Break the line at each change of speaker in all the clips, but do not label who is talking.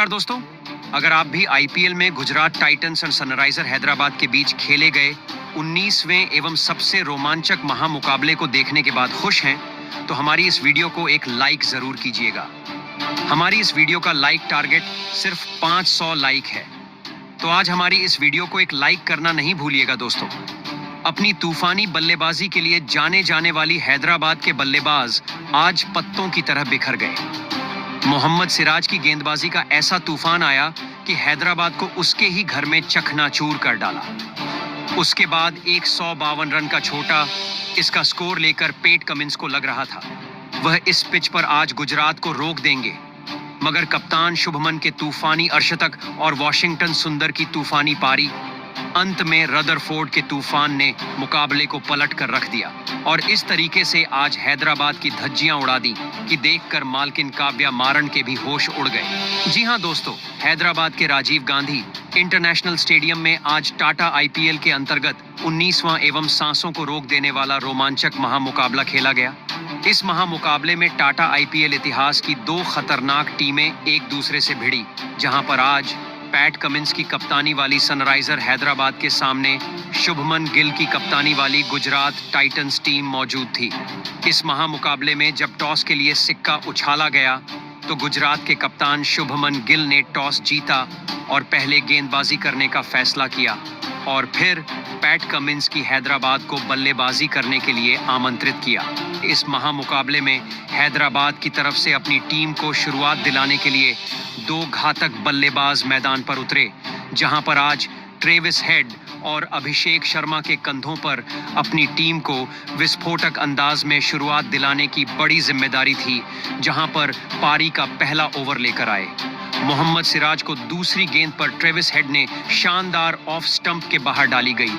नमस्कार दोस्तों, अगर आप भी आईपीएल में गुजरात टाइटंस और सनराइजर हैदराबाद के बीच खेले गए 19वें एवं सबसे रोमांचक महामुकाबले को देखने के बाद खुश हैं, तो हमारी इस वीडियो को एक लाइक जरूर कीजिएगा। हमारी इस वीडियो का लाइक टारगेट सिर्फ 500 लाइक है, तो आज हमारी इस वीडियो को एक लाइक करना नहीं भूलिएगा दोस्तों। अपनी तूफानी बल्लेबाजी के लिए जाने जाने वाली हैदराबाद के बल्लेबाज आज पत्तों की तरह बिखर गए। मोहम्मद सिराज की गेंदबाजी का ऐसा तूफान आया कि हैदराबाद को उसके ही घर में चकनाचूर कर डाला। उसके बाद 152 रन का छोटा इसका स्कोर लेकर पैट कमिंस को लग रहा था वह इस पिच पर आज गुजरात को रोक देंगे, मगर कप्तान शुभमन के तूफानी अर्शतक और वॉशिंगटन सुंदर की तूफानी पारी, अंत में रदरफोर्ड के तूफान ने मुकाबले को पलट कर रख दिया और इस तरीके से आज हैदराबाद की धज्जियां उड़ा दी कि देखकर मालकिन काव्या मारन के भी होश उड़ गए। जी हां दोस्तों, हैदराबाद के राजीव गांधी इंटरनेशनल स्टेडियम में आज टाटा आईपीएल के अंतर्गत 19वां एवं सांसों को रोक देने वाला रोमांचक महामुकाबला खेला गया। इस महामुकाबले में टाटा आईपीएल इतिहास की दो खतरनाक टीमें एक दूसरे से भिड़ी, जहां पर आज पैट कमिंस की कप्तानी वाली सनराइजर हैदराबाद के सामने शुभमन गिल की कप्तानी वाली गुजरात टाइटंस टीम मौजूद थी। इस महामुकाबले में जब टॉस के लिए सिक्का उछाला गया तो गुजरात के कप्तान शुभमन गिल ने टॉस जीता और पहले गेंदबाजी करने का फैसला किया और फिर पैट कमिंस की हैदराबाद को बल्लेबाजी करने के लिए आमंत्रित किया। इस महामुकाबले में हैदराबाद की तरफ से अपनी टीम को शुरुआत दिलाने के लिए दो घातक बल्लेबाज मैदान पर उतरे, जहां पर आज ट्रेविस हेड और अभिषेक शर्मा के कंधों पर अपनी टीम को विस्फोटक अंदाज में शुरुआत दिलाने की बड़ी जिम्मेदारी थी, जहां पर पारी का पहला ओवर लेकर आए। मोहम्मद सिराज को दूसरी गेंद पर ट्रेविस हेड ने शानदार ऑफ स्टंप के बाहर डाली गई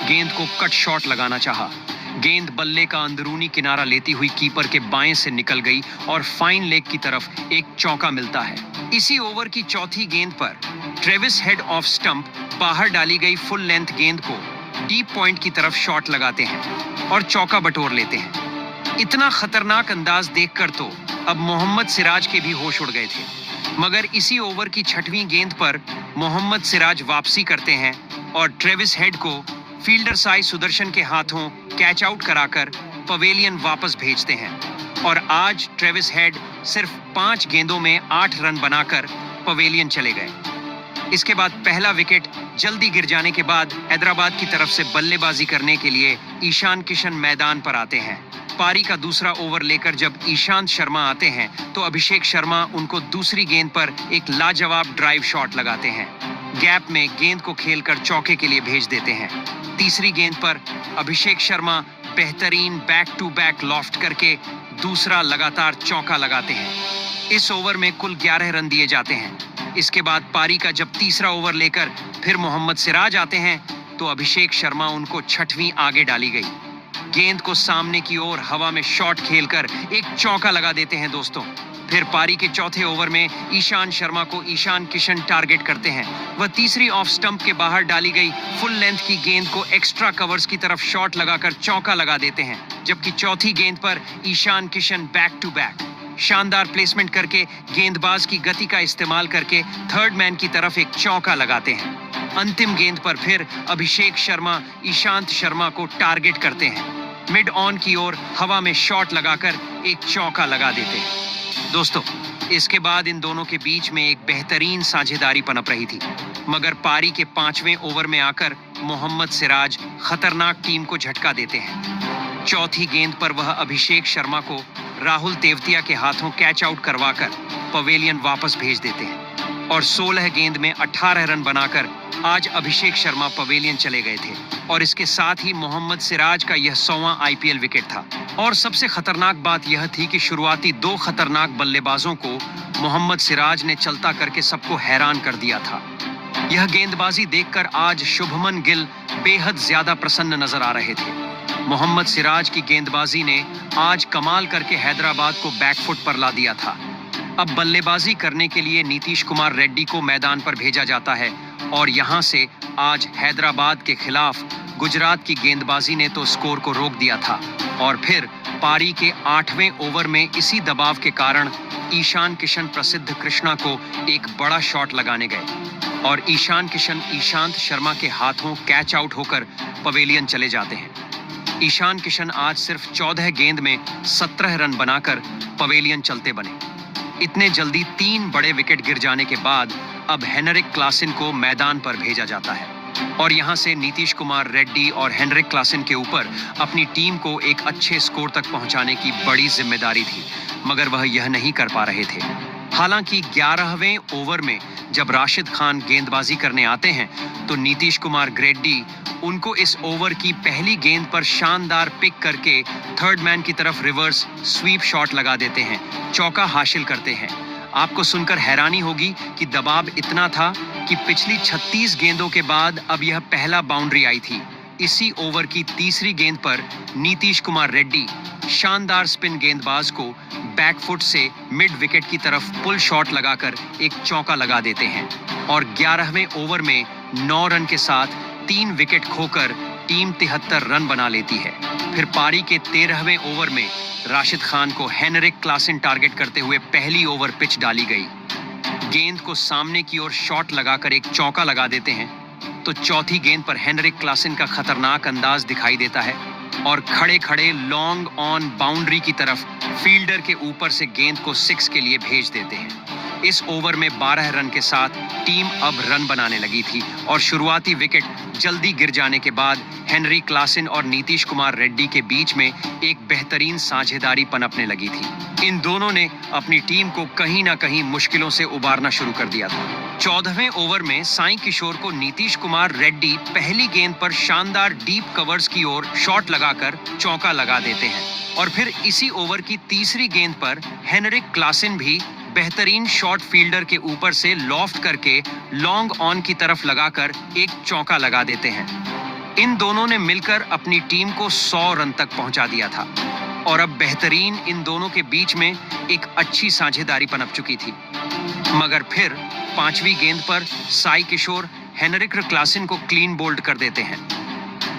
गेंद को कट शॉट लगाना चाहा। गेंद बल्ले का अंदरूनी किनारा लेती हुई कीपर के बाएं से निकल गई और फाइन लेग की तरफ एक चौका मिलता है। इसी ओवर की चौथी गेंद पर ट्रेविस हेड ऑफ स्टंप बाहर डाली गई फुल लेंथ गेंद को डीप पॉइंट की तरफ शॉट लगाते हैं और चौका बटोर लेते हैं। इतना खतरनाक अंदाज देखकर तो अब मोहम्मद सिराज के भी होश उड़ गए थे, मगर इसी ओवर की छठवीं गेंद पर मोहम्मद सिराज वापसी करते हैं और ट्रेविस हेड को फील्डर साई सुदर्शन के हाथों कैच आउट कराकर पवेलियन वापस भेजते हैं और आज ट्रेविस हेड सिर्फ 5 गेंदों में 8 रन बनाकर पवेलियन चले गए। इसके बाद पहला विकेट जल्दी गिर जाने के बाद हैदराबाद की तरफ से बल्लेबाजी करने के लिए ईशान किशन मैदान पर आते हैं। पारी का दूसरा ओवर लेकर जब ईशांत शर्मा आते हैं तो अभिषेक शर्मा उनको दूसरी गेंद पर एक लाजवाब ड्राइव शॉट लगाते हैं। गैप में गेंद को खेलकर चौके के लिए भेज देते हैं। तीसरी गेंद पर अभिषेक शर्मा बेहतरीन बैक टू बैक लॉफ्ट करके दूसरा लगातार चौका लगाते हैं। इस ओवर में कुल 11 रन दिए जाते हैं। इसके बाद पारी का जब तीसरा ओवर लेकर फिर मोहम्मद सिराज आते हैं तो अभिषेक शर्मा उनको छठवीं आगे डाली गई गेंद को सामने की ओर हवा में शॉट खेलकर एक चौका लगा देते हैं दोस्तों। फिर पारी के चौथे ओवर में ईशान शर्मा को ईशान किशन टारगेट करते हैं। वह तीसरी ऑफ स्टंप के बाहर डाली गई फुल लेंथ की गेंद को एक्स्ट्रा कवर्स की तरफ शॉट लगाकर चौका लगा देते हैं, जबकि चौथी गेंद पर Ishan Kishan back to back शानदार प्लेसमेंट करके गेंदबाज की गति का इस्तेमाल करके थर्ड मैन की तरफ एक चौका लगाते हैं। अंतिम गेंद पर फिर अभिषेक शर्मा ईशांत शर्मा को टारगेट करते हैं। मिड ऑन की ओर हवा में शॉट लगाकर एक चौका लगा देते हैं। दोस्तों, इसके बाद इन दोनों के बीच में एक बेहतरीन साझेदारी पनप रही थी, मगर पारी के 5वें ओवर में आकर मोहम्मद सिराज खतरनाक टीम को झटका देते हैं। चौथी गेंद पर वह अभिषेक शर्मा को राहुल तेवतिया के हाथों कैच आउट करवाकर पवेलियन वापस भेज देते हैं और 16 गेंद में 18 रन बनाकर आज अभिषेक शर्मा पवेलियन चले गए थे और इसके साथ ही मोहम्मद सिराज का यह 100वां आईपीएल विकेट था। और सबसे खतरनाक बात यह थी कि शुरुआती दो खतरनाक बल्लेबाजों को मोहम्मद सिराज ने चलता करके सबको हैरान कर दिया था। यह गेंदबाजी देखकर आज शुभमन गिल बेहद ज्यादा प्रसन्न नजर आ रहे थे। मोहम्मद सिराज की गेंदबाजी ने आज कमाल करके हैदराबाद को बैकफुट पर ला दिया था। अब बल्लेबाजी करने के लिए नीतीश कुमार रेड्डी को मैदान पर भेजा जाता है और यहां से आज हैदराबाद के खिलाफ गुजरात की गेंदबाजी ने तो स्कोर को रोक दिया था और फिर पारी के 8वें ओवर में इसी दबाव के कारण ईशान किशन प्रसिद्ध कृष्णा को एक बड़ा शॉट लगाने गए और ईशान किशन ईशांत शर्मा के हाथों कैच आउट होकर पवेलियन चले जाते हैं। ईशान किशन आज सिर्फ 14 गेंद में 17 रन बनाकर पवेलियन चलते बने। इतने जल्दी 3 बड़े विकेट गिर जाने के बाद अब हेनरिक क्लासन को मैदान पर भेजा जाता है और यहां से नीतीश कुमार रेड्डी और हेनरिक क्लासन के ऊपर अपनी टीम को एक अच्छे स्कोर तक पहुंचाने की बड़ी जिम्मेदारी थी, मगर वह यह नहीं कर पा रहे थे। हालांकि 11वें ओवर में जब राशिद खान गेंदबाजी करने आते हैं तो नीतीश कुमार रेड्डी उनको इस ओवर की पहली गेंद पर शानदार पिक करके थर्ड मैन की तरफ रिवर्स स्वीप शॉट लगा देते हैं, चौका हासिल करते हैं। आपको सुनकर हैरानी होगी कि दबाव इतना था कि पिछली 36 गेंदों के बाद अब यह पहला बाउंड्री आई थी। इसी ओवर की तीसरी गेंद पर नीतीश कुमार रेड्डी शानदार स्पिन गेंदबाज को बैकफुट से मिड विकेट की तरफ पुल शॉट लगाकर एक चौका लगा देते हैं और 11वें ओवर में 9 रन के साथ 3 विकेट खोकर टीम 73 रन बना लेती है। फिर पारी के 13वें ओवर में राशिद खान को हेनरिक क्लासन टारगेट करते हुए पहली ओवर पिच डाली गई। गेंद को सामने की ओर शॉट लगाकर एक चौका लगा देते हैं तो चौथी गेंद पर हेनरिक क्लासन का खतरनाक अंदाज दिखाई देता है और खड़े खड़े लॉन्ग ऑन बाउंड्री की तरफ फील्डर के ऊपर से गेंद को 6 के लिए भेज देते हैं। इस ओवर में 12 रन के साथ टीम अब रन बनाने लगी थी और शुरुआती विकेट जल्दी गिर जाने के बाद हेनरी क्लासन और नीतीश कुमार रेड्डी के बीच में एक बेहतरीन साझेदारी पनपने लगी थी। इन दोनों ने अपनी टीम को कहीं ना कहीं मुश्किलों से उबारना शुरू कर दिया था। 14वें ओवर में साई किशोर को नीतीश कुमार रेड्डी पहली गेंद पर शानदार डीप कवर्स की ओर शॉट लगाकर चौका लगा देते हैं और फिर इसी ओवर की तीसरी गेंद पर हेनरिक क्लासन भी बेहतरीन शॉट फील्डर के ऊपर से लॉफ्ट करके लॉन्ग ऑन की तरफ लगाकर एक चौका लगा देते हैं। इन दोनों ने मिलकर अपनी टीम को 100 रन तक पहुंचा दिया था और अब बेहतरीन इन दोनों के बीच में एक अच्छी साझेदारी पनप चुकी थी। मगर फिर 5वीं गेंद पर साई किशोर हेनरिक क्लासन को क्लीन बोल्ड कर देते हैं।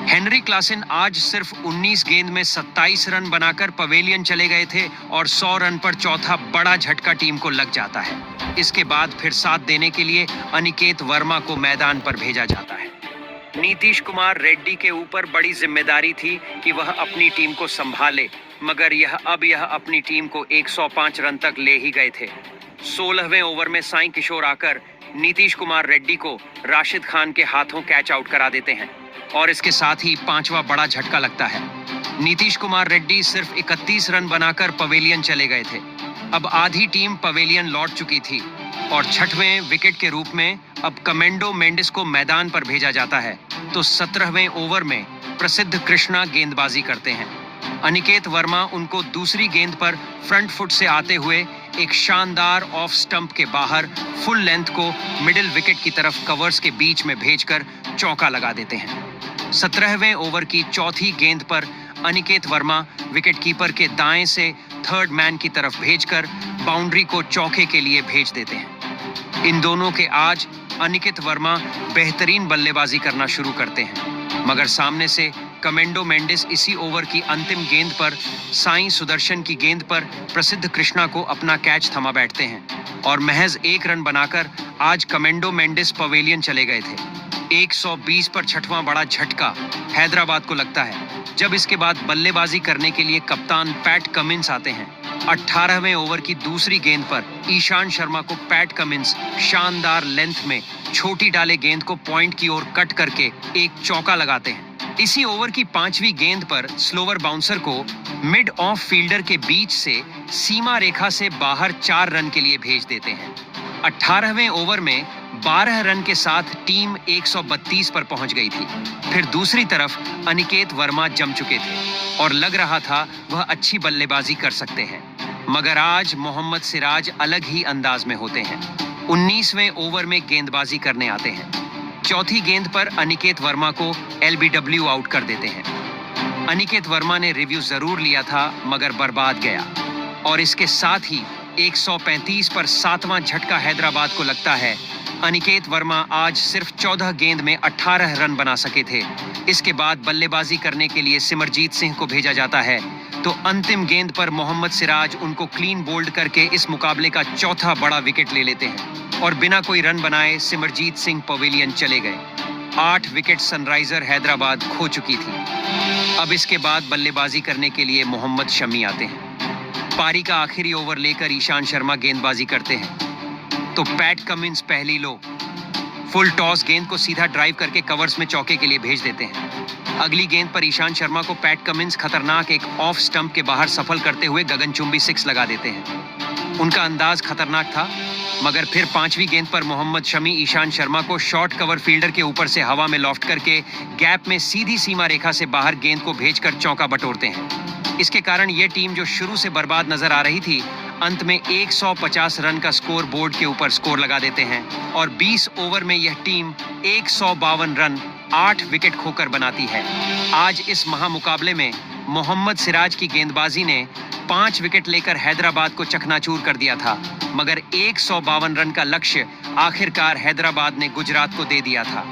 हेनरी क्लासन आज सिर्फ 19 गेंद में 27 रन बनाकर पवेलियन चले गए थे और 100 रन पर चौथा बड़ा झटका टीम को लग जाता है। इसके बाद फिर साथ देने के लिए अनिकेत वर्मा को मैदान पर भेजा जाता है। नीतीश कुमार रेड्डी के ऊपर बड़ी जिम्मेदारी थी कि वह अपनी टीम को संभाले, मगर यह अपनी टीम को 105 रन तक ले ही गए थे। 16वें ओवर में साई किशोर आकर नीतीश कुमार रेड्डी को राशिद खान के हाथों कैच आउट करा देते हैं और इसके साथ ही 5वां बड़ा झटका लगता है। नीतीश कुमार रेड्डी सिर्फ 31 रन बनाकर पवेलियन चले गए थे। अब आधी टीम पवेलियन लौट चुकी थी और 6वें विकेट के रूप में अब कमेंडो मेंडिस को मैदान पर भेजा जाता है तो 17वें ओवर में प्रसिद्ध कृष्णा गेंदबाजी करते हैं। अनिकेत वर्मा उनको दूसरी गेंद पर फ्रंट फुट से आते हुए एक शानदार ऑफ स्टंप के बाहर फुल लेंथ को मिडिल विकेट की तरफ कवर्स के बीच में भेजकर चौका लगा देते हैं। 17वें ओवर की चौथी गेंद पर अनिकेत वर्मा विकेट कीपर के दाएं से थर्ड मैन की तरफ भेजकर बाउंड्री को चौके के लिए भेज देते हैं। इन दोनों के आज अनिकेत वर्मा बेहतरीन बल्लेबाजी करना शुरू करते हैं, मगर सामने से कमेंडो मेंडिस इसी ओवर की अंतिम गेंद पर साई सुदर्शन की गेंद पर प्रसिद्ध कृष्णा को अपना कैच थमा बैठते हैं और महज 1 रन बनाकर आज कमेंडो मेंडिस पवेलियन चले गए थे। 120 पर 6वां बड़ा झटका हैदराबाद को लगता है जब इसके बाद बल्लेबाजी करने के लिए कप्तान पैट कमिंस आते हैं। 18वें ओवर की दूसरी गेंद पर ईशान शर्मा को पैट कमिंस शानदार लेंथ में छोटी डाले गेंद को पॉइंट की ओर कट करके एक चौका लगाते हैं। इसी ओवर की 5वीं गेंद पर स्लोवर बाउंसर को मिड ऑफ फील्डर के बीच से सीमा रेखा से बाहर 4 रन के लिए भेज देते हैं। 18वें ओवर में 12 रन के साथ टीम 132 पर पहुंच गई थी। फिर दूसरी तरफ अनिकेत वर्मा जम चुके थे और लग रहा था वह अच्छी बल्लेबाजी कर सकते हैं, मगर आज मोहम्मद सिराज अलग ही अंदाज में होते हैं। 19वें ओवर में गेंदबाजी करने आते हैं। चौथी गेंद पर अनिकेत वर्मा को LBW आउट कर देते हैं। अनिकेत वर्मा ने रिव्यू जरूर लिया था मगर बर्बाद गया और इसके साथ ही 135 पर 7वां झटका हैदराबाद को लगता है। अनिकेत वर्मा आज सिर्फ 14 गेंद में 18 रन बना सके थे। इसके बाद बल्लेबाजी करने के लिए सिमरजीत सिंह को भेजा जाता है तो अंतिम गेंद पर मोहम्मद सिराज उनको क्लीन बोल्ड करके इस मुकाबले का चौथा बड़ा विकेट ले लेते हैं और बिना कोई रन बनाए सिमरजीत सिंह पवेलियन चले गए। 8 विकेट सनराइजर हैदराबाद खो चुकी थी। अब इसके बाद बल्लेबाजी करने के लिए मोहम्मद शमी आते हैं। पारी का आखिरी ओवर लेकर ईशान शर्मा गेंदबाजी करते हैं तो पैट कमिंस पहली लो फुल टॉस गेंद को सीधा ड्राइव करके कवर्स में चौके के लिए भेज देते हैं। अगली गेंद पर ईशान शर्मा को पैट कमिंस खतरनाक एक ऑफ स्टंप के बाहर सफल करते हुए गगनचुंबी 6 लगा देते हैं। उनका अंदाज खतरनाक था, मगर फिर 5वीं गेंद पर मोहम्मद शमी ईशान शर्मा को शॉर्ट कवर फील्डर के ऊपर से हवा में लॉफ्ट करके गैप में सीधी सीमा रेखा से बाहर गेंद को भेजकर चौका बटोरते हैं। इसके कारण यह टीम जो शुरू से बर्बाद नजर आ रही थी, अंत में 150 रन का स्कोर बोर्ड के ऊपर स्कोर लगा देते हैं और 20 ओवर में यह टीम 152 रन 8 विकेट खोकर बनाती है। आज इस महामुकाबले में मोहम्मद सिराज की गेंदबाजी ने 5 विकेट लेकर हैदराबाद को चकनाचूर कर दिया था, मगर 152 रन का लक्ष्य आखिरकार हैदराबाद ने गुजरात को दे दिया था।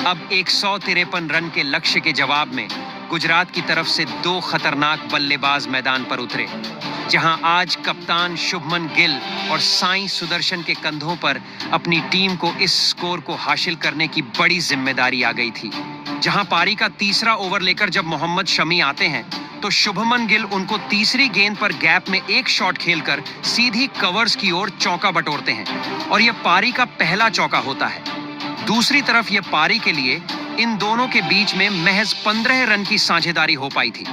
अब 153 रन के लक्ष्य के जवाब में गुजरात की तरफ से 2 खतरनाक बल्लेबाज मैदान पर उतरे, जहां आज कप्तान शुभमन गिल और साई सुदर्शन के कंधों पर अपनी टीम को इस स्कोर को हासिल करने की बड़ी जिम्मेदारी आ गई थी। जहां पारी का तीसरा ओवर लेकर जब मोहम्मद शमी आते हैं तो शुभमन गिल उनको तीसरी गेंद पर गैप में एक शॉट खेलकर सीधी कवर्स की ओर चौका बटोरते हैं और यह पारी का पहला चौका होता है। दूसरी तरफ यह पारी के लिए इन दोनों के बीच में महज 15 रन की साझेदारी हो पाई थी,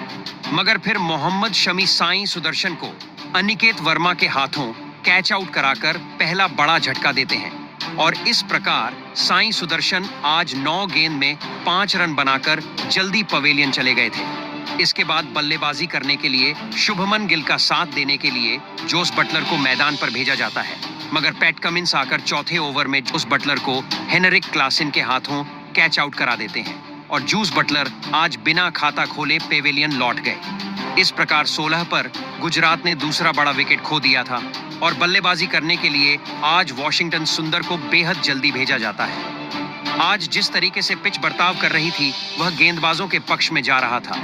मगर फिर मोहम्मद शमी साई सुदर्शन को अनिकेत वर्मा के हाथों कैच आउट कराकर पहला बड़ा झटका देते हैं और इस प्रकार साई सुदर्शन आज 9 गेंद में 5 रन बनाकर जल्दी पवेलियन चले गए थे। इसके बाद बल्लेबाजी करने के लिए शुभमन गिल का साथ देने के लिए जोस बटलर को मैदान पर भेजा जाता है, मगर पैट कमिंस आकर चौथे ओवर में जोस बटलर को हेनरिक क्लासन के हाथों कैच आउट करा देते हैं और जूस बटलर आज बिना खाता खोले पेवेलियन लौट गए। इस प्रकार 16 पर गुजरात ने दूसरा बड़ा विकेट खो दिया था और बल्लेबाजी करने के लिए आज वॉशिंगटन सुंदर को बेहद जल्दी भेजा जाता है। आज जिस तरीके से पिच बर्ताव कर रही थी वह गेंदबाजों के पक्ष में जा रहा था।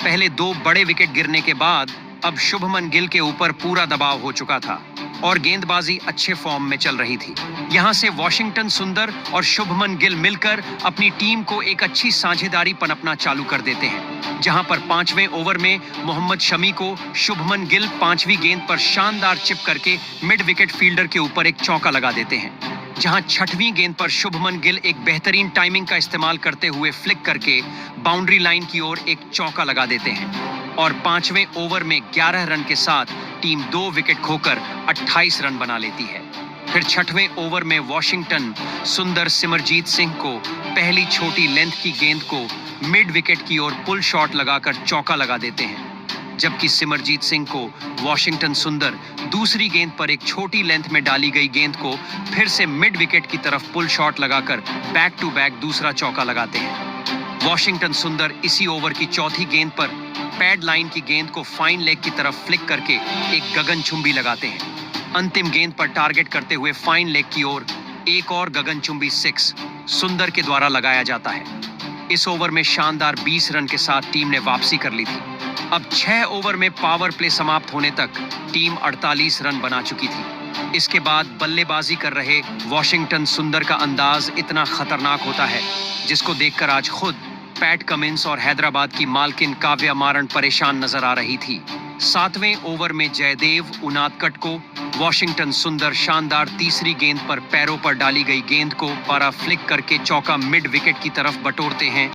पहले 2 बड़े विकेट गिरने के बाद अब शुभमन गिल के ऊपर पूरा दबाव हो चुका था और गेंदबाजी अच्छे फॉर्म में चल रही थी। यहां से वॉशिंगटन सुंदर और शुभमन गिल मिलकर अपनी टीम को एक अच्छी साझेदारी पनपना चालू कर देते हैं, जहां पर 5वें ओवर में मोहम्मद शमी को शुभमन गिल 5वीं गेंद पर शानदार चिप करके मिड विकेट फील्डर के ऊपर एक चौका लगा देते हैं, जहां 6वीं गेंद पर शुभमन गिल एक बेहतरीन टाइमिंग का इस्तेमाल करते हुए फ्लिक करके बाउंड्री लाइन की ओर एक चौका लगा देते हैं और 5वें ओवर में 11 रन के साथ टीम 2 विकेट खोकर 28 रन बना लेती है। फिर 6वें ओवर में वॉशिंगटन सुंदर सिमरजीत सिंह को पहली छोटी लेंथ की गेंद को मिड विकेट की ओर पुल शॉट लगाकर चौका लगा देते हैं, जबकि सिमरजीत सिंह को वॉशिंगटन सुंदर दूसरी गेंद पर एक छोटी लेंथ में डाली गई गेंद को फिर से मिड विकेट की तरफ पुल शॉट लगाकर बैक टू बैक दूसरा चौका लगाते हैं। वॉशिंगटन सुंदर इसी ओवर की चौथी गेंद पर पैड लाइन की गेंद को फाइन लेग की तरफ फ्लिक करके एक गगनचुंबी लगाते हैं। अंतिम गेंद पर टारगेट करते हुए फाइन लेग की ओर एक और गगनचुंबी 6 सुंदर के द्वारा लगाया जाता है। इस ओवर में शानदार 20 रन के साथ टीम ने वापसी कर ली थी। अब 6 ओवर में पावर प्ले समाप्त होने तक टीम 48 रन बना चुकी थी। इसके बाद बल्लेबाजी कर रहे वॉशिंगटन सुंदर का अंदाज इतना खतरनाक होता है, जिसको देखकर आज खुद पैट कमिंस और हैदराबाद की मालकिन काव्या मारन परेशान नजर आ रही थी। 7वें ओवर में जयदेव उनादकट को वॉशिंगटन सुंदर शानदार तीसरी गेंद पर पैरों पर डाली गई गेंद को पारा फ्लिक करके चौका मिड विकेट की तरफ बटोरते हैं।